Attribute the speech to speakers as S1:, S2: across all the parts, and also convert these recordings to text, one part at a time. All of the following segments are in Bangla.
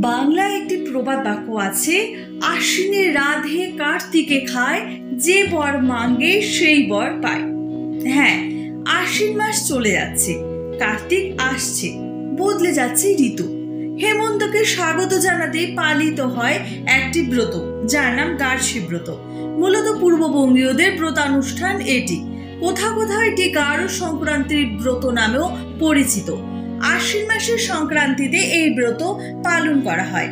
S1: বাংলায় একটি প্রবাদ বাক্য আছে, আশ্বিনে রাধে কার্তিকে খায়, যে বর মাঙ্গে সেই বর পায়। হ্যাঁ, আশ্বিন মাস চলে যাচ্ছে, কার্তিক আসছে, বদলে যাচ্ছে ঋতু। হেমন্তকে স্বাগত জানাতে পালিত হয় একটি ব্রত, যার নাম গার্হস্থ্য ব্রত। মূলত পূর্ববঙ্গীয়দের ব্রতানুষ্ঠান এটি। কোথাও কোথাও এটি গাঢ় সংক্রান্তির ব্রত নামেও পরিচিত। আশ্বিন মাসের সংক্রান্তিতে এই ব্রত পালন করা হয়।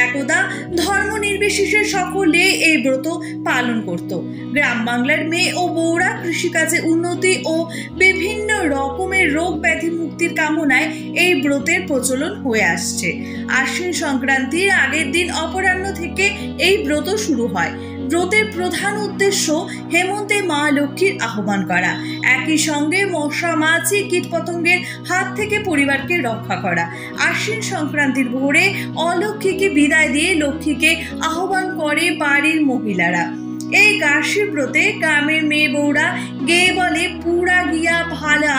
S1: একদা ধর্ম নির্বিশেষে সকলে এই ব্রত পালন করত। গ্রাম বাংলার মেয়ে ও বউরা কৃষিকাজে উন্নতি ও বিভিন্ন রকমের রোগ ব্যাধি মুক্তির কামনায় এই ব্রতের প্রচলন হয়ে আসছে। আশ্বিন সংক্রান্তির আগের দিন অপরাহ্ন থেকে এই ব্রত শুরু হয়। ব্রতের প্রধান উদ্দেশ্য হেমন্তে মা লক্ষ্মীর আহ্বান করা, একই সঙ্গে মশা মাছি কীটপতঙ্গের হাত থেকে পরিবারকে রক্ষা করা। আশ্বিন সংক্রান্তির ভোরে অলক্ষ্মীকে বিদায় দিয়ে লক্ষ্মীকে আহ্বান করে বাড়ির মহিলারা। এই গার্হস্থ্য ব্রতে গ্রামের মেয়ে বউরা গেয়ে বলে, পুরা গিয়া ভালা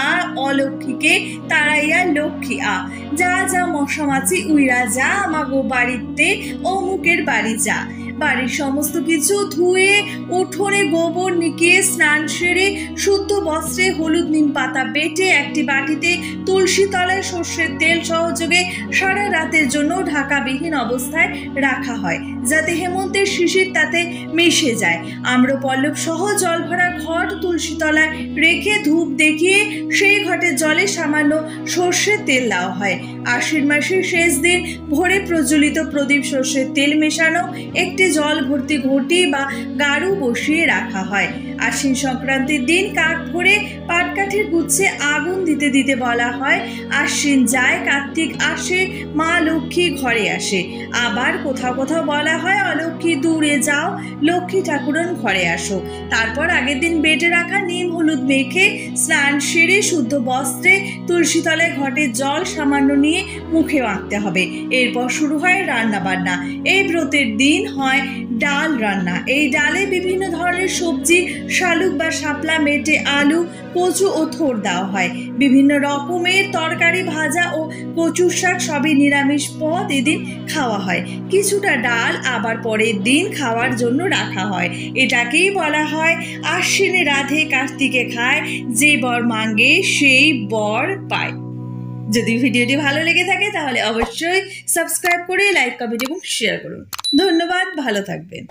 S1: অলক্ষ্মীকে তাড়াইয়া লক্ষ্মী আ, যা যা মশা মাছি উইরা যা, আমাগো বাড়িতে অমুকের বাড়ি যা। বাড়ির সমস্ত কিছু ধুয়ে উঠোনে গোবর নিকিয়ে স্নান সেরে শুদ্ধ বস্ত্রে হলুদ নিম পাতা বেটে একটি বাটিতে তুলসী তলায় সর্ষের তেল সহযোগে সারা রাতের জন্য ঢাকাবিহীন অবস্থায় রাখা হয়, যাতে হেমন্তের শিশির তাতে মিশে যায়। আম্রপল্লব সহ জল ভরা ঘট তুলসী তলায় রেখে ধূপ দেখিয়ে সেই ঘটের জলে সামান্য সর্ষের তেল দেওয়া হয়। আশ্বিন মাসের শেষ দিন ভোরে প্রজ্বলিত প্রদীপ সর্ষের তেল মেশানো একটি জল ভর্তি ঘটি বা গাড়ু বসিয়ে রাখা হয়। আশ্বিন সংক্রান্তির দিন কাক ভরে পাটকাঠির গুচ্ছে আগুন দিতে দিতে বলা হয়, আশ্বিন যায় কার্তিক আসে, মা লক্ষ্মী ঘরে আসে। আবার কোথাও কোথাও বলা হয়, অলক্ষ্মী দূরে যাও, লক্ষ্মী ঠাকুরন ঘরে আসো। তারপর আগের দিন বেটে রাখা নিম হলুদ মেখে স্নান সেরে শুদ্ধ বস্ত্রে তুলসী তলায় ঘটের জল সামান্য নিয়ে মুখে মাখতে হবে। এরপর শুরু হয় রান্না বান্না। এই ব্রতের দিন হয় ডাল রান্না। এই ডালে বিভিন্ন ধরনের সবজি, শালুক বা শাপলা, মেটে, আলু, কচু ও থোড় দেওয়া হয়। বিভিন্ন রকমের তরকারি, ভাজা ও কচুর শাক সবই নিরামিষ পদ এদিন খাওয়া হয়। কিছুটা ডাল আবার পরের দিন খাওয়ার জন্য রাখা হয়। এটাকেই বলা হয় আশ্বিনে রাধে কার্তিকে খায়, যে বর মাঙ্গে সেই বর পায়। যদি ভিডিওটি ভালো লেগে থাকে তাহলে অবশ্যই সাবস্ক্রাইব করে লাইক, কমেন্ট এবং শেয়ার করুন। ধন্যবাদ, ভালো থাকবেন।